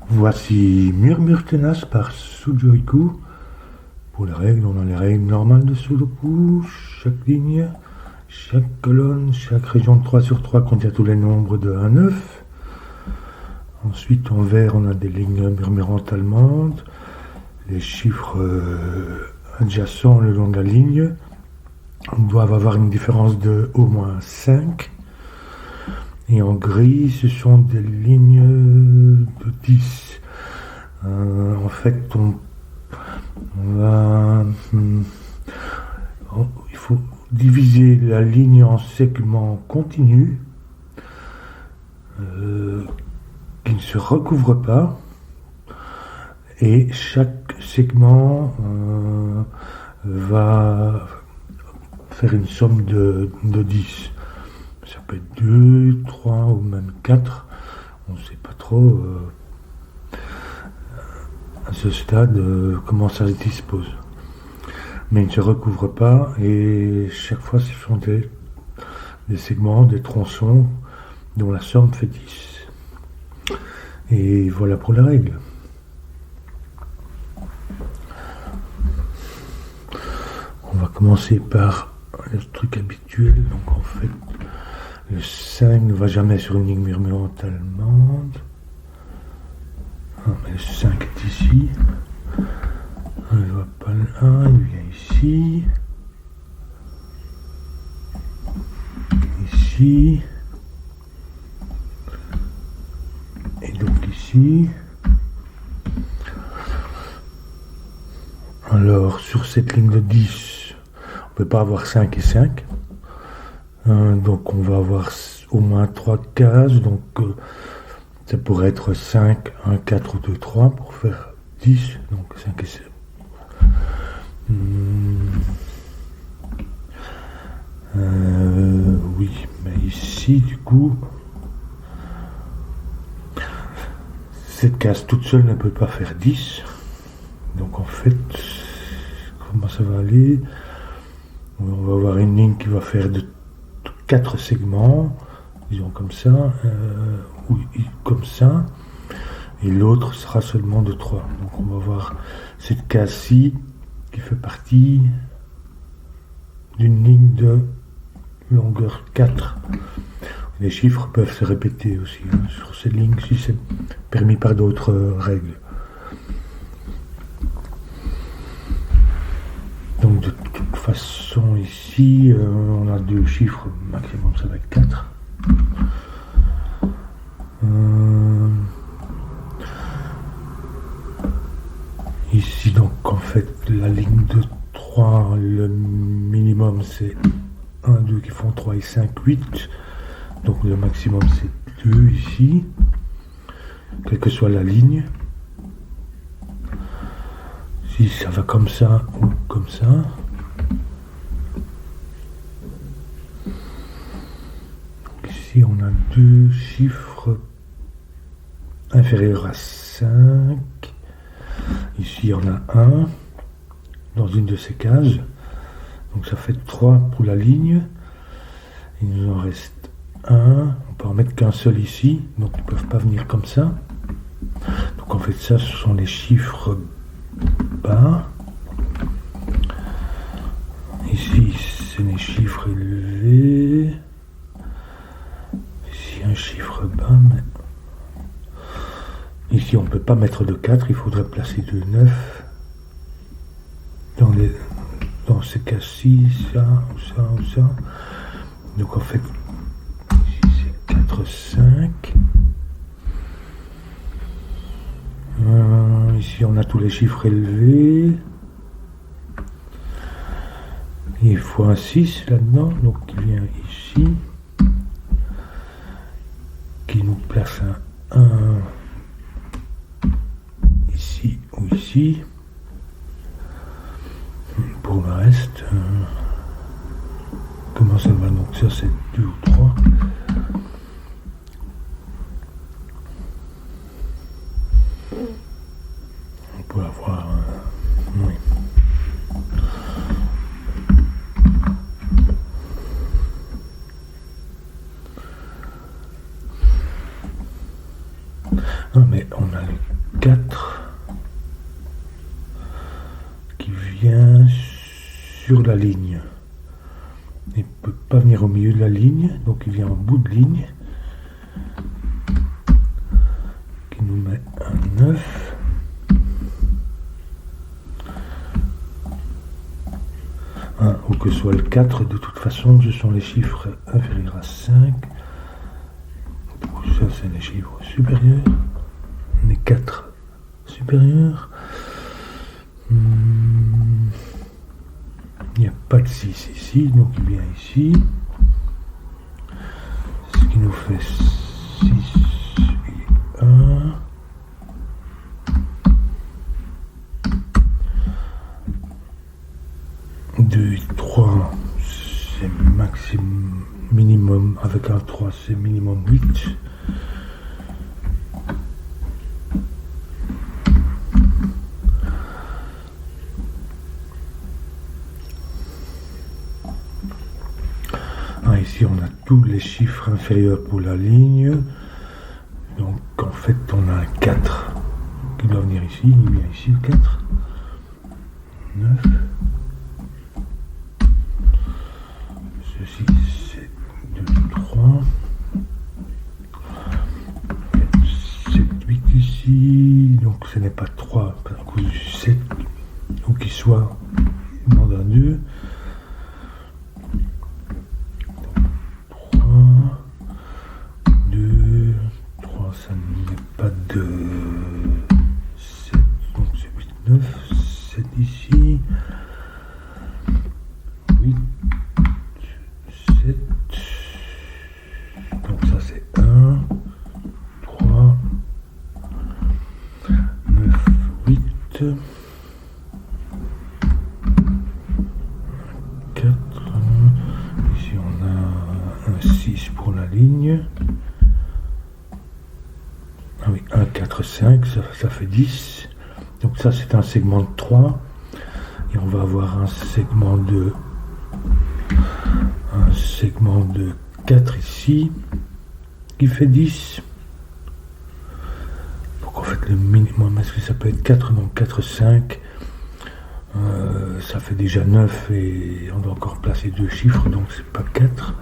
Voici Murmure Tenace par Sudoku. Pour les règles, on a les règles normales de Sudoku. Chaque ligne, chaque colonne, chaque région de 3 sur 3 contient tous les nombres de 1 à 9. Ensuite, en vert, on a des lignes murmurantes allemandes. Les chiffres adjacents le long de la ligne doivent avoir une différence de au moins 5. Et en gris, ce sont des lignes de 10. En fait, il faut diviser la ligne en segments continus qui ne se recouvrent pas. Et chaque segment va faire une somme de 10. Ça peut être 2, 3 ou même 4. On ne sait pas trop à ce stade comment ça se dispose. Mais il ne se recouvre pas et chaque fois ce sont des segments, des tronçons dont la somme fait 10. Et voilà pour la règle. On va commencer par le truc habituel. Donc en fait, le 5 ne va jamais sur une ligne murmurante allemande. Mais le 5 est ici. Il ne va pas le 1, il vient ici. Ici. Et donc ici. Alors sur cette ligne de 10, on ne peut pas avoir 5 et 5. Donc on va avoir au moins 3 cases. Donc ça pourrait être 5, 1, 4 ou 2, 3 pour faire 10. Donc 5 et 7. Oui, mais ici du coup, cette case toute seule ne peut pas faire 10. Donc en fait, comment ça va aller? On va avoir une ligne qui va faire de 4 segments, disons comme ça, ou comme ça, et l'autre sera seulement de 3. Donc on va avoir cette case-ci qui fait partie d'une ligne de longueur 4. Les chiffres peuvent se répéter aussi sur cette ligne si c'est permis par d'autres règles. Donc de toute façon ici on a 2 chiffres, maximum ça va être 4. Ici donc en fait la ligne de 3, le minimum c'est 1, 2 qui font 3 et 5, 8. Donc le maximum c'est 2 ici, quelle que soit la ligne. Si ça va comme ça ou comme ça. Donc ici on a 2 chiffres inférieurs à 5. Ici on a 1 dans une de ces cases. Donc ça fait 3 pour la ligne. Il nous en reste 1. On peut en mettre qu'un seul ici. Donc ils ne peuvent pas venir comme ça. Donc en fait ça ce sont les chiffres bas. Ici c'est les chiffres élevés. Ici un chiffre bas, mais ici on ne peut pas mettre de 4, il faudrait placer de 9 dans ces cas-ci, ça ou ça ou ça. Donc en fait ici c'est 4, 5. Ici on a tous les chiffres élevés. Il faut un 6 là-dedans, donc il vient ici, qui nous place un 1 ici ou ici. Pour le reste, comment ça va? Donc ça c'est 2 ou 3. On peut avoir oui. Non, mais on on a le 4 qui vient sur la ligne. Il ne peut pas venir au milieu de la ligne, donc il vient en bout de ligne, qui nous met un 9. Ou que ce soit le 4, de toute façon, ce sont les chiffres inférieurs à 5. Ça, c'est les chiffres supérieurs. Les 4 supérieurs. Il n'y a pas de 6 ici, donc il vient ici. Ce qui nous fait 6 et 1. Et 3, c'est maximum, minimum, avec un 3, c'est minimum 8. Ici, on a tous les chiffres inférieurs pour la ligne. Donc, en fait, on a un 4 qui doit venir ici. Il vient ici, le 4. 9. Ceci, c'est 2, 3. 7, 8 ici. Donc, ce n'est pas 3 à cause du 7. Ou qu'il soit, il demande un 2. 3, ça n'est pas de 7, donc c'est 8, 9, 7 ici, 8, 7, donc ça c'est 1, 3, 9, 8, 4, ici on a un 6 pour la ligne. Ah oui, 1, 4, 5, ça fait 10. Donc ça, c'est un segment de 3. Et on va avoir un segment de 4 ici, qui fait 10. Donc en fait, le minimum, est-ce que ça peut être 4? Donc 4, 5. Ça fait déjà 9 et on doit encore placer 2 chiffres, donc c'est pas 4.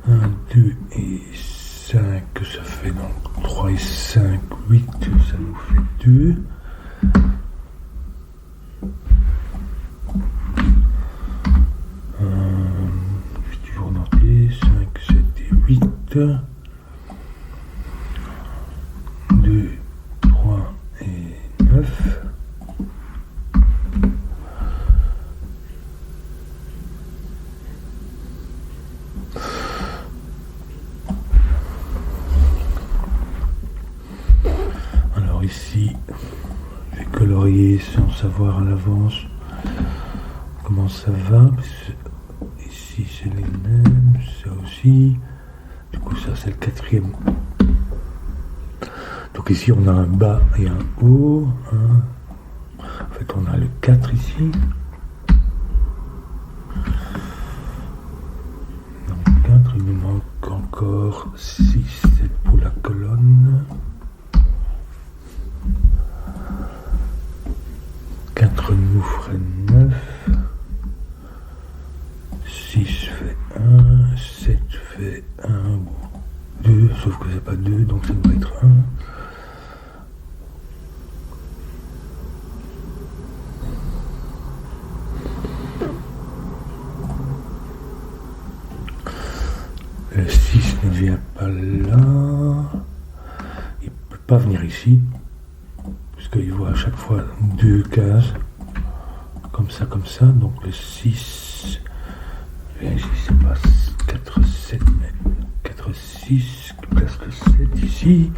1, 2 et 5, ça fait donc 3 et 5, 8, ça nous fait 2. Je toujours noté, 5, 7 et 8. 2, 3 et 9. Ici, j'ai colorié sans savoir à l'avance comment ça va. Ici, c'est les mêmes, ça aussi. Du coup, ça, c'est le 4e. Donc ici, on a un bas et un haut. En fait, on a le 4 ici. Donc 4, il nous manque encore 6, 7 pour la colonne. 4 nous ferait 9, 6 fait 1, 7 fait 1 ou 2, sauf que c'est pas 2, donc ça doit être 1. Le 6 ne vient pas là, il ne peut pas venir ici. Puisqu'il voit à chaque fois 2 cases, comme ça, donc le 6, ici c'est pas 4, 7, mais 4, 6, qui place le 7 ici.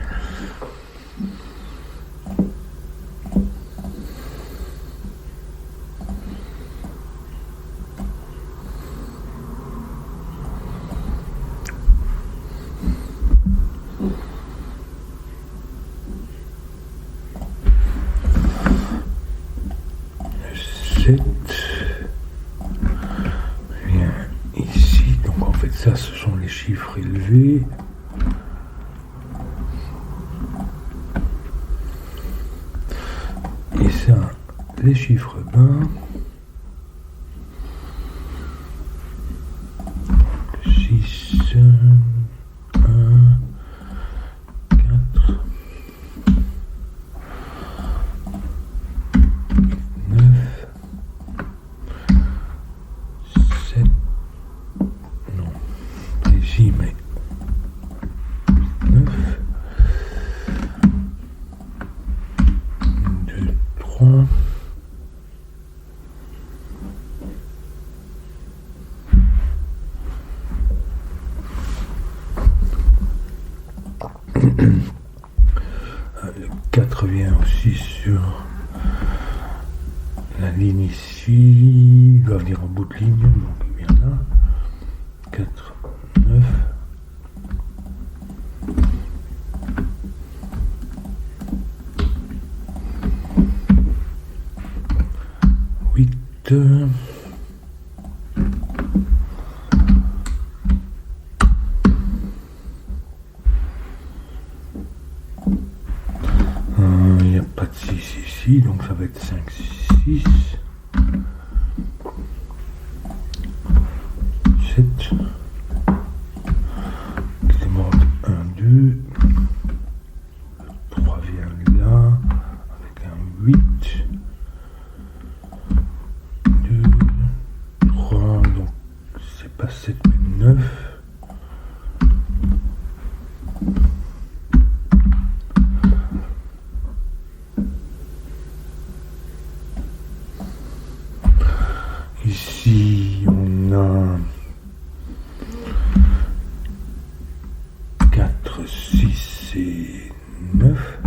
Vient ici, donc en fait ça ce sont les chiffres élevés. ça, les chiffres bas. 6, 1, 4, 9, 7, non, pas ici, mais 9, 2, 3, 4 vient aussi sur la ligne ici, il doit venir en bout de ligne, donc il vient là. 4, 9. 8. Il n'y a pas de 6 ici, donc ça va être 5, 6, 7, qui demande 1, 2, 3 vient là, avec un 8, 2, 3, donc c'est pas 7 mais 9. Ici, on a 4, 6 et 9.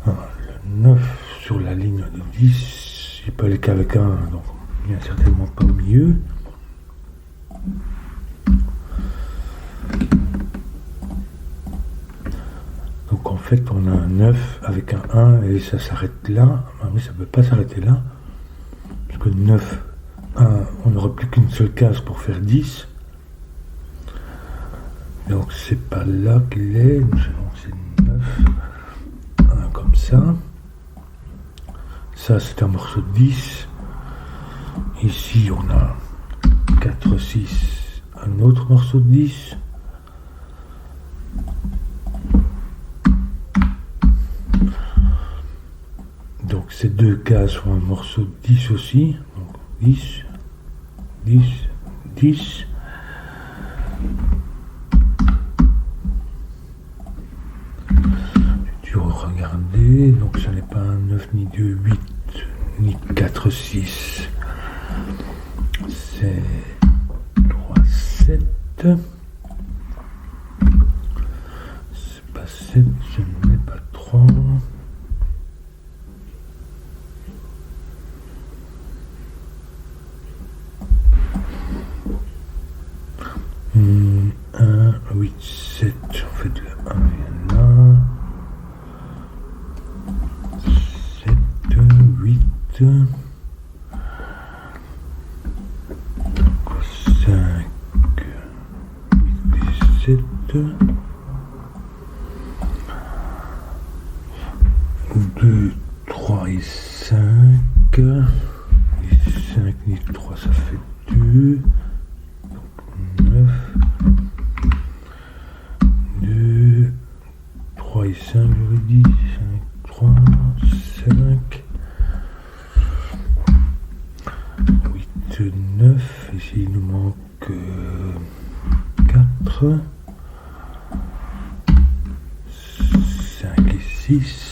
Le 9 sur la ligne de 10, il peut aller qu'avec un, donc il n'y a certainement pas au milieu. Donc en fait, on a un 9 avec un 1 et ça s'arrête là. Ah oui, ça ne peut pas s'arrêter là. Parce que 9, 1, on n'aura plus qu'une seule case pour faire 10. Donc c'est pas là qu'il est. Donc c'est 9, 1 comme ça. Ça c'est un morceau de 10. Ici on a 4, 6, un autre morceau de 10. Donc ces deux cases sont un morceau de 10 aussi. Donc 10, 10, 10. Tu regarder, donc ça n'est pas un 9 ni 2, 8, ni 4, 6. C'est 3, 7. C'est pas 7, ce n'est pas 3. 1, 8, 7, en fait le 1 vient là, 7, 8, 5, 8 et 7, 2, 3 et 5, et 5 et 3 ça fait 2, 9, 2, 3 et 5, j'aurais dit, 5, 3, 5, 8, 9, ici il nous manque 4, 5 et 6,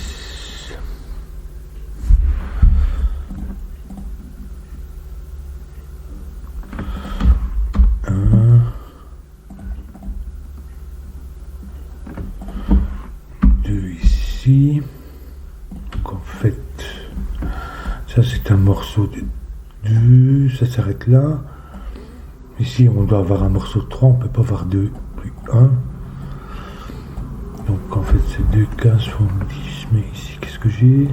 2 ici. Donc en fait, ça c'est un morceau de 2, ça s'arrête là. Ici on doit avoir un morceau de 3, on ne peut pas avoir 2 plus 1. Donc en fait ces deux cases font 10, mais ici qu'est-ce que j'ai?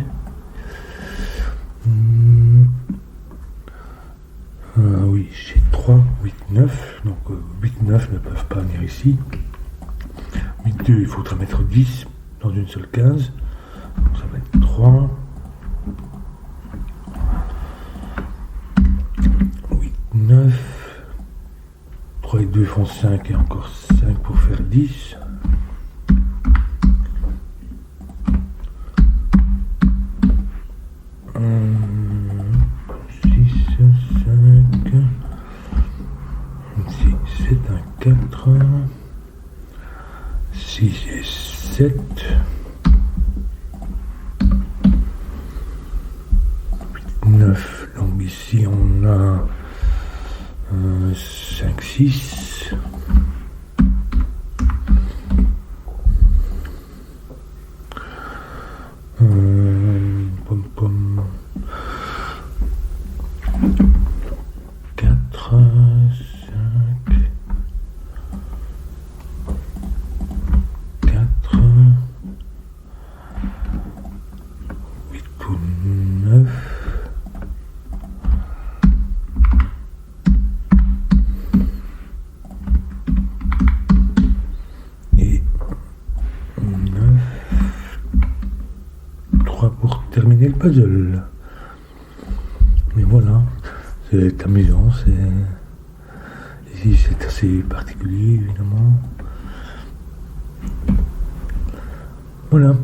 Oui, j'ai 3, 8, 9. Donc 8, 9 ne peuvent pas venir ici. 8, 2, il faudra mettre 10 dans une seule case. Donc ça va être 3. 8, 9. 3 et 2 font 5 et encore 5 pour faire 10. 6 et 7. 9. Donc ici on a 5, 6. Pom pom. 4, 5. 4. 8 pour 9. Et 9. 3 pour terminer le puzzle. Mais voilà, c'est amusant, ici c'est assez particulier évidemment. Voilà.